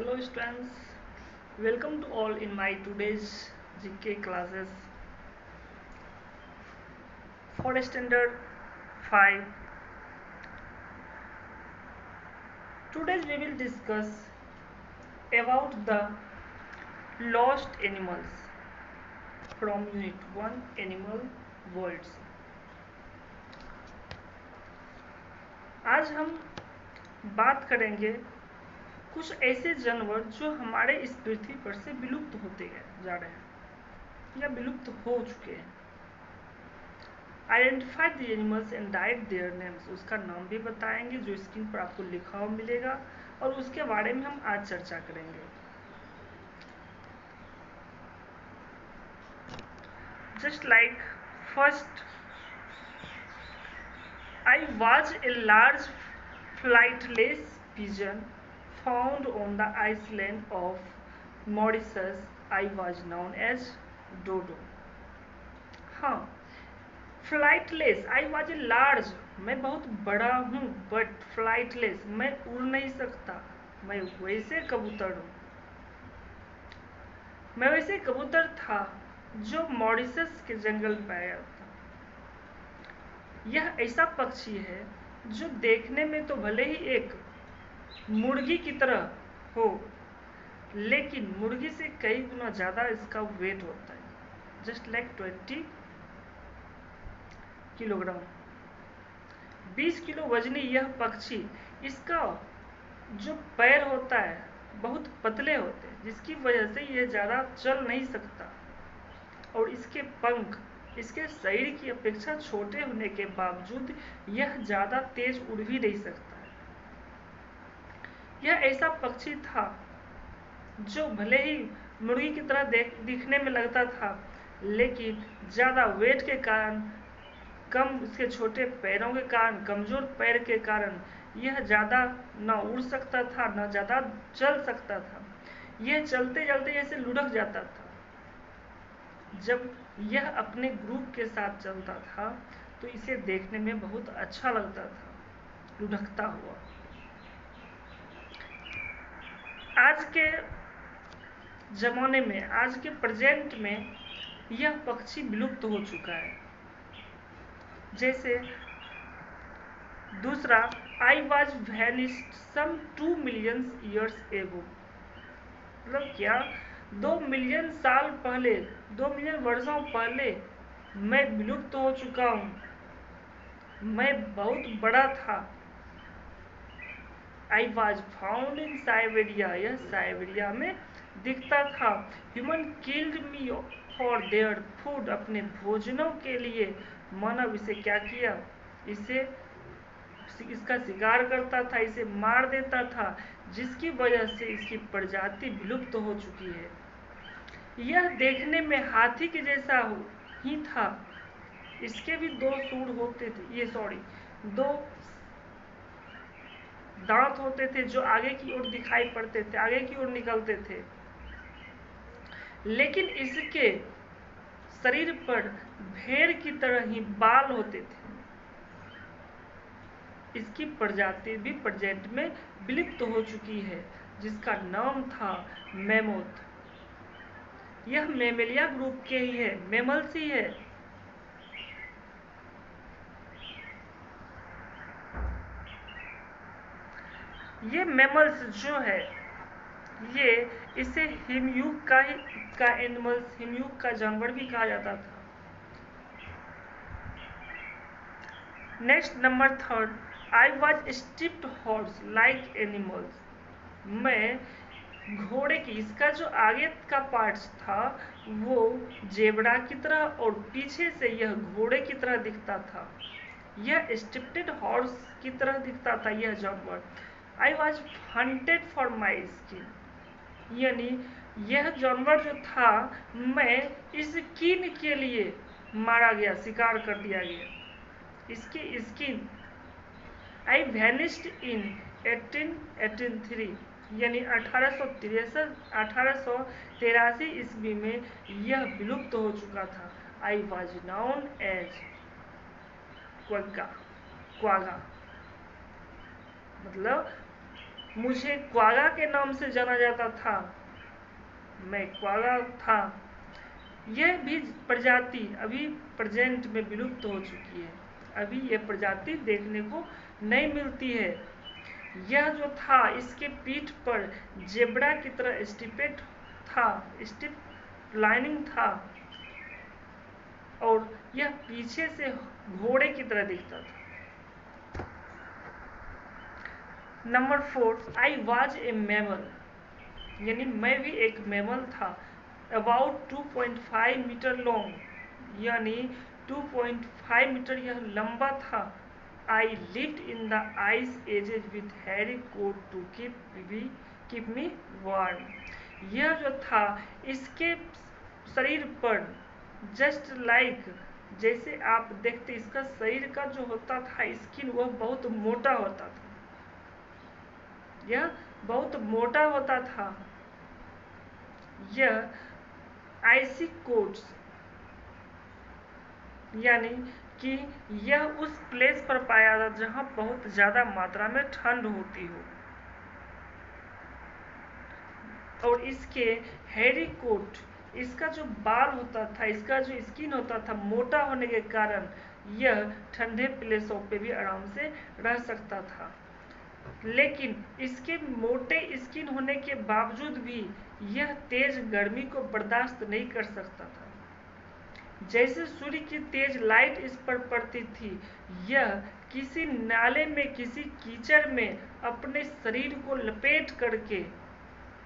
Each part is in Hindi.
Hello students, welcome to all in my today's GK classes for standard 5. Today we will discuss about the lost animals from unit 1 animal worlds. आज हम बात करेंगे कुछ ऐसे जानवर जो हमारे इस पृथ्वी पर से विलुप्त होते जा रहे हैं या विलुप्त हो चुके हैं। Identify the animals and right their names, उसका नाम भी बताएंगे जो स्क्रीन पर आपको लिखा हुआ मिलेगा और उसके बारे में हम आज चर्चा करेंगे। Just like first, I watch a large flightless pigeon found on the island of Mauritius. I was known as Dodo. हाँ, flightless, I was a large, मैं बहुत बड़ा हूँ, बट फ्लाइटलेस, मैं उड़ नहीं सकता। मैं वैसे कबूतर हूँ, मैं वैसे कबूतर था जो मॉरिशस के जंगल में पाया था। यह ऐसा पक्षी है जो देखने में तो भले ही एक मुर्गी की तरह हो, लेकिन मुर्गी से कई गुना ज़्यादा इसका वेट होता है, जस्ट लाइक 20 किलोग्राम। 20 किलो वजनी यह पक्षी, इसका जो पैर होता है बहुत पतले होते हैं, जिसकी वजह से यह ज़्यादा चल नहीं सकता, और इसके पंख इसके शरीर की अपेक्षा छोटे होने के बावजूद यह ज़्यादा तेज उड़ भी नहीं सकता है। यह ऐसा पक्षी था जो भले ही मुर्गी की तरह दिखने में लगता था, लेकिन ज़्यादा वेट के कारण, कम इसके छोटे पैरों के कारण, कमज़ोर पैर के कारण यह ज़्यादा न उड़ सकता था न ज़्यादा चल सकता था। यह चलते चलते जैसे लुढ़क जाता था। जब यह अपने ग्रुप के साथ चलता था तो इसे देखने में बहुत अच्छा लगता था, लुढ़कता हुआ। आज के ज़माने में, आज के प्रेजेंट में यह पक्षी विलुप्त हो चुका है। जैसे दूसरा, I was vanished some 2 million years ago, मतलब क्या 2 मिलियन साल पहले, 2 मिलियन वर्षों पहले मैं विलुप्त हो चुका हूँ। मैं बहुत बड़ा था। I was found in Siberia, यह साइबेरिया में दिखता था। Human killed me for their food, अपने भोजनों के लिए मानव इसे क्या किया, इसे इसका शिकार करता था, इसे मार देता था, जिसकी वजह से इसकी प्रजाति विलुप्त हो चुकी है। यह देखने में हाथी के जैसा ही था। इसके भी 2 सूंड होते थे, दो दांत होते थे जो आगे की ओर दिखाई पड़ते थे, आगे की ओर निकलते थे, लेकिन इसके शरीर पर भेड़ की तरह ही बाल होते थे। इसकी प्रजाति भी प्रेजेंट में विलुप्त हो चुकी है, जिसका नाम था मैमोथ। यह मेमेलिया ग्रुप के ही है, मेमल्स ही है। ये मैमल्स जो है, ये इसे हिमयुग का एनिमल्स, हिमयुग का जानवर भी कहा जाता था। Next number 3, I was striped horse like animals, मैं घोड़े की, इसका जो आगे का पार्ट्स था वो जेबरा की तरह और पीछे से यह घोड़े की तरह दिखता था। यह स्ट्रिप्टेड हॉर्स की तरह दिखता था यह जानवर। I was hunted for my skin, यानी यह जानवर जो था, मैं इस स्किन के लिए मारा गया, शिकार कर दिया गया, इसकी स्किन। आई वैनिस्ड इन 1883, यानी 1883 ईस्वी में यह विलुप्त हो चुका था। I was known as quagga, मतलब मुझे क्वागा के नाम से जाना जाता था, मैं क्वागा था। यह भी प्रजाति अभी प्रेजेंट में विलुप्त हो चुकी है, अभी यह प्रजाति देखने को नहीं मिलती है। यह जो था इसके पीठ पर जेब्रा की तरह स्टिपेट था, स्टिप लाइनिंग था, और यह पीछे से घोड़े की तरह दिखता था। Number 4, I was a mammal, यानी मैं भी एक मैमल था। अबाउट 2.5 मीटर लॉन्ग, यानी 2.5 मीटर यह लंबा था। I lived in the ice ages with hairy coat to keep me warm. यह जो था इसके शरीर पर जस्ट लाइक जैसे आप देखते इसका शरीर का जो होता था स्किन वह बहुत मोटा होता था, यह बहुत मोटा होता था। यह आइसी कोट्स, यानी कि यह उस प्लेस पर पाया जाता जहां बहुत ज़्यादा मात्रा में ठंड होती हो। और इसके हैरी कोट, इसका जो बाल होता था, इसका जो स्किन होता था, मोटा होने के कारण यह ठंडे प्लेसों पे भी आराम से रह सकता था। लेकिन इसके मोटे स्किन होने के बावजूद भी यह तेज गर्मी को बर्दाश्त नहीं कर सकता था। जैसे सूर्य की तेज लाइट इस पर पड़ती थी, यह किसी नाले में, किसी कीचड़ में अपने शरीर को लपेट करके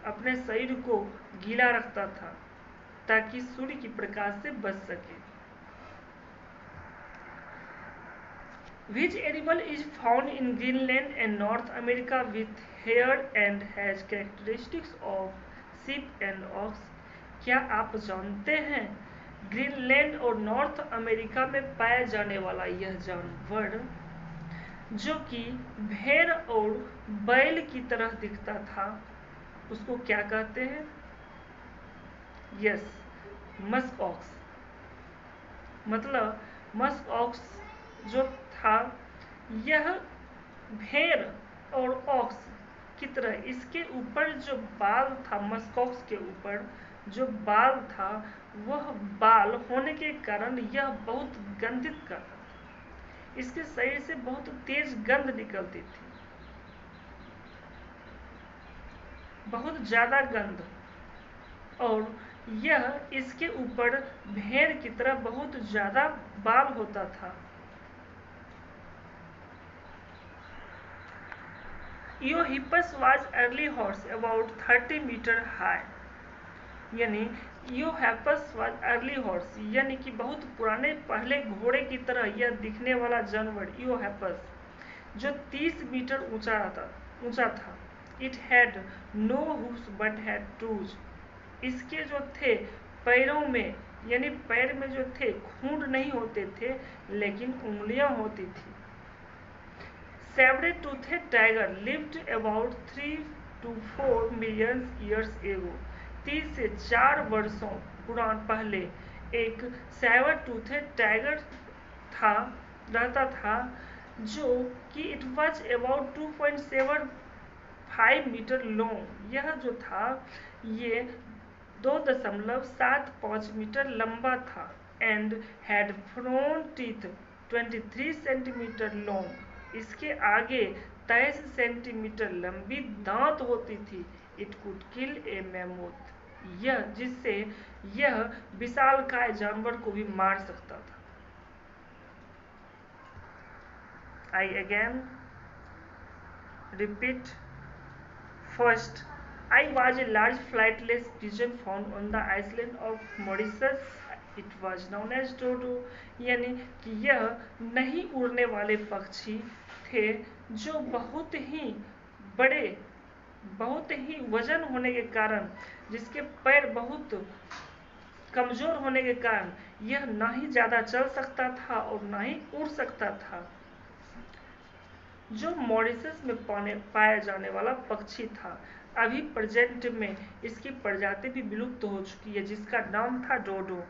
अपने शरीर को गीला रखता था ताकि सूर्य की प्रकाश से बच सके। Which animal is found in Greenland and North America with hair and has characteristics of sheep and ox? क्या आप जानते हैं ग्रीनलैंड और नॉर्थ अमेरिका में पाया जाने वाला यह जानवर जो कि भेड़ और बैल की तरह दिखता था उसको क्या कहते हैं? Yes, musk ox. मतलब मस्क ऑक्स जो था यह भेड़ और ऑक्स की तरह, इसके ऊपर जो बाल था, मस्क ऑक्स के ऊपर जो बाल था वह बाल होने के कारण यह बहुत गंधित करता था, इसके शरीर से बहुत तेज गंध निकलती थी, बहुत ज़्यादा गंध। और यह इसके ऊपर भेड़ की तरह बहुत ज़्यादा बाल होता था। Eohippus was early horse about 30 meter high, यानी ईओहिपस वाज अर्ली हॉर्स यानी कि बहुत पुराने पहले घोड़े की तरह यह दिखने वाला जानवर ईओहिपस जो 30 मीटर ऊंचा था। It had no hooves but had tusks, इसके जो थे पैरों में, यानी पैर में जो थे खूंट नहीं होते थे लेकिन उंगलियां होती थी। Sabre toothed tiger lived about 3 to 4 million years ago, 3 से 4 वर्षों पहले एक सैबर टूथेड टाइगर रहता था जो कि it was about 2.75 metre long, यह जो था ये 2.75 मीटर लंबा था। And had front teeth 23 centimetre long, इसके आगे 23 सेंटीमीटर लंबी दांत होती थी। It could kill a mammoth, यह जिससे यह विशालकाय जानवर को भी मार सकता था। I again repeat, first, I was a large flightless pigeon found on the island of Mauritius. It was known as dodo, यानी कि यह नहीं उड़ने वाले पक्षी थे जो बहुत ही बड़े, बहुत ही वजन होने के कारण, जिसके पैर बहुत कमजोर होने के कारण यह ना ही ज़्यादा चल सकता था और ना ही उड़ सकता था, जो मॉरिशस में पाया जाने वाला पक्षी था। अभी प्रेजेंट में इसकी प्रजाति भी विलुप्त हो चुकी है जिसका नाम था डोडो।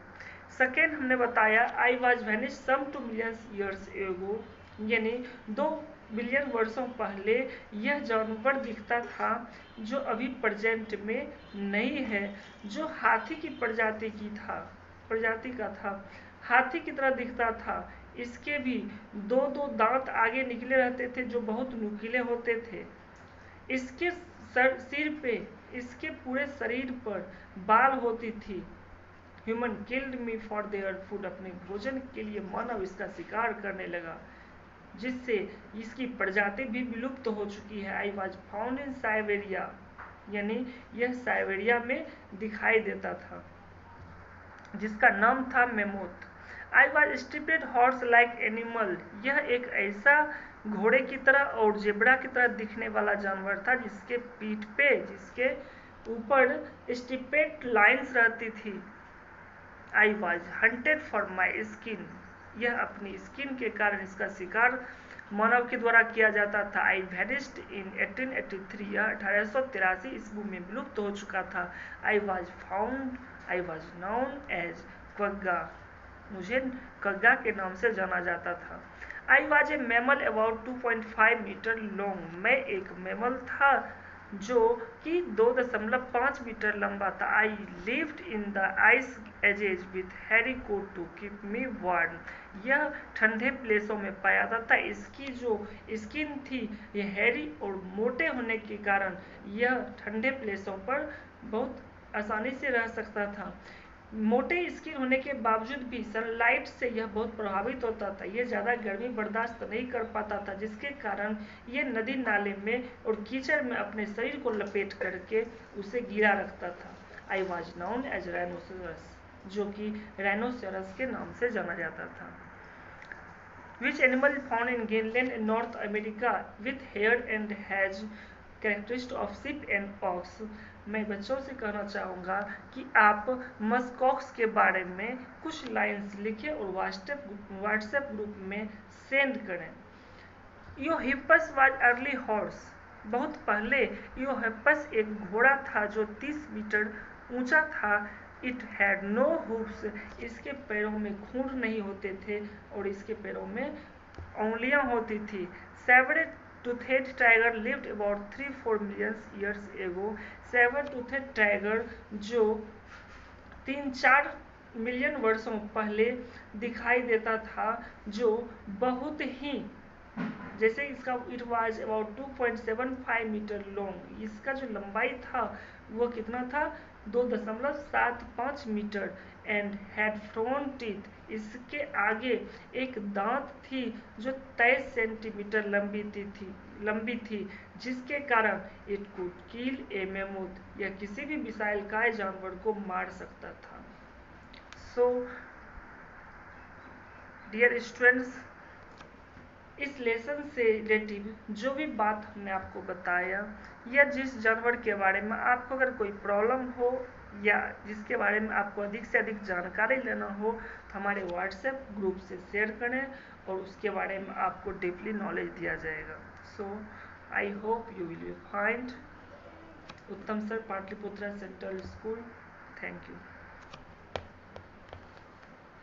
सेकेंड हमने बताया I was vanish some 2 million years एगो, यानी 2 बिलियन वर्षों पहले यह जानवर दिखता था जो अभी प्रेजेंट में नहीं है, जो हाथी की प्रजाति का था। हाथी की तरह दिखता था। इसके भी दो दो दांत आगे निकले रहते थे जो बहुत नुकीले होते थे। इसके सिर पे, इसके पूरे शरीर पर बाल होती थी। Human killed me for their food, अपने भोजन के लिए मानव इसका शिकार करने लगा, जिससे इसकी प्रजाति भी विलुप्त हो चुकी है। I was found in Siberia, यानी यह साइबेरिया में दिखाई देता था, जिसका नाम था mammoth. I was striped horse like animal, यह एक ऐसा घोड़े की तरह और जेब्रा की तरह दिखने वाला जानवर था जिसके पीठ पे, जिसके ऊपर स्ट्रिपेड लाइन्स रहती थी। I was hunted for my skin, यह अपनी स्किन के कारण इसका शिकार मानव के द्वारा किया जाता था। आई वैनिस्ड इन 1883, यह 1883 ईस्वी में विलुप्त हो चुका था। I was known as quagga, मुझे कग्गा के नाम से जाना जाता था। I was a mammal about 2.5 metre long, मैं एक मैमल था जो कि 2.5 मीटर लंबा था। I lived in the ice ages with hairy coat to keep me warm, यह ठंडे प्लेसों में पाया जाता था। इसकी जो स्किन थी ये हैरी और मोटे होने के कारण यह ठंडे प्लेसों पर बहुत आसानी से रह सकता था। मोटे स्किन होने के बावजूद भी सनलाइट से यह बहुत प्रभावित होता था। यह ज़्यादा गर्मी बर्दाश्त नहीं कर पाता था, जिसके कारण ये नदी नाले में और कीचड़ में अपने शरीर को लपेट करके उसे गिरा रखता था। I was known as rhinoceros, जो कि राइनोसेरस के नाम से जाना जाता था। Which animal found in Greenland and North America with hair and has characteristic of sheep and ox. मैं बच्चों से कहना चाहूँगा कि आप मस्कॉक्स के बारे में कुछ लाइन्स लिखें और व्हाट्सएप ग्रुप में सेंड करें। यूहिपस वाज अर्ली हॉर्स, बहुत पहले यूहिपस एक घोड़ा था जो 30 मीटर ऊंचा था। इट हैड नो हूफ्स, इसके पैरों में खूंट नहीं होते थे और इसके पैरों में उंगलियां होती थी। Sabre toothed tiger lived about 3-4 million years ago, sabre toothed tiger जो 3-4 मिलियन वर्षों पहले दिखाई देता था, जो बहुत ही, जैसे इसका it was about 2.75 metre long, इसका जो लंबाई था वो कितना था 2.75 metre. And had front teeth, इसके आगे एक दांत थी जो 23 सेंटीमीटर लंबी थी, जिसके कारण it could kill A mammoth, यह किसी भी विशालकाय जानवर को मार सकता था। सो डियर स्टूडेंट्स, इस लेसन से रिलेटिव जो भी बात हमने आपको बताया या जिस जानवर के बारे में आपको अगर कोई प्रॉब्लम हो या जिसके बारे में आपको अधिक से अधिक जानकारी लेना हो तो हमारे व्हाट्सएप ग्रुप से शेयर करें और उसके बारे में आपको डीपली नॉलेज दिया जाएगा। So I hope you will find Uttam sir, Pataliputra central school. Thank you.